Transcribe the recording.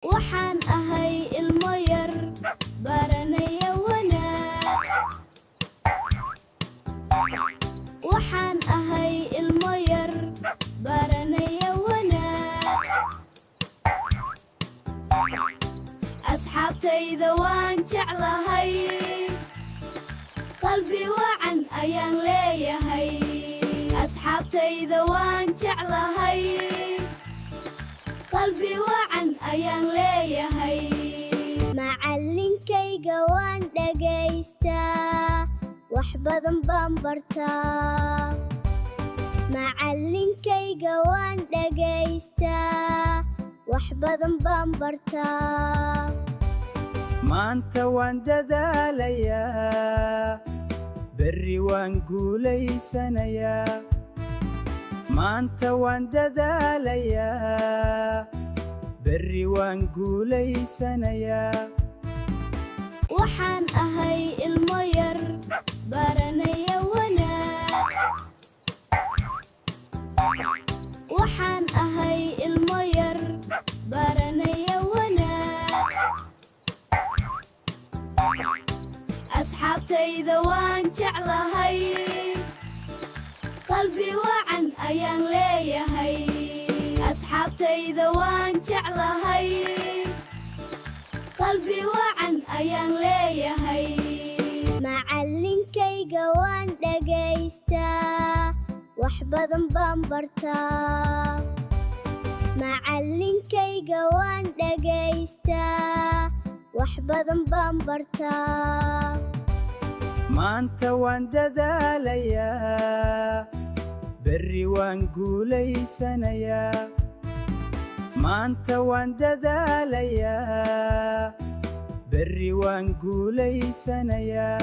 waxaan ahay ilmo yar baranaya wanaag waxaan ahay ilmo yar baranaya wanaag asxaabtayda waan jeclahay qalbi wacan ayaan leeyahay asxaabtayda waan jeclahay qalbi wacan ayaan leeyahay macallinkayga waan dhagaystaa wax badan baan bartaa macallinkayga waan dhagaystaa wax badan baan bartaa maanta waan dadaalayaa berri waan guulaysanayaa maanta waan dadaalayaa berri waan guulaysanayaa waxaan ahay ilmo yar baranaya wanaag waxaan ahay ilmo yar baranaya wanaag asxaabtayda waan jeclahay qalbi wacan ayaan leeyahay asxaabtayda waan jeclahay qalbi wacan ayaan leeyahay macallinkayga waan dhagaystaa wax badan baan bartaa macallinkayga waan dhagaystaa wax badan baan bartaa maanta waan dadaalayaa berri waan guulaysanayaa maanta waan dadaalayaa berri waan guulaysanayaa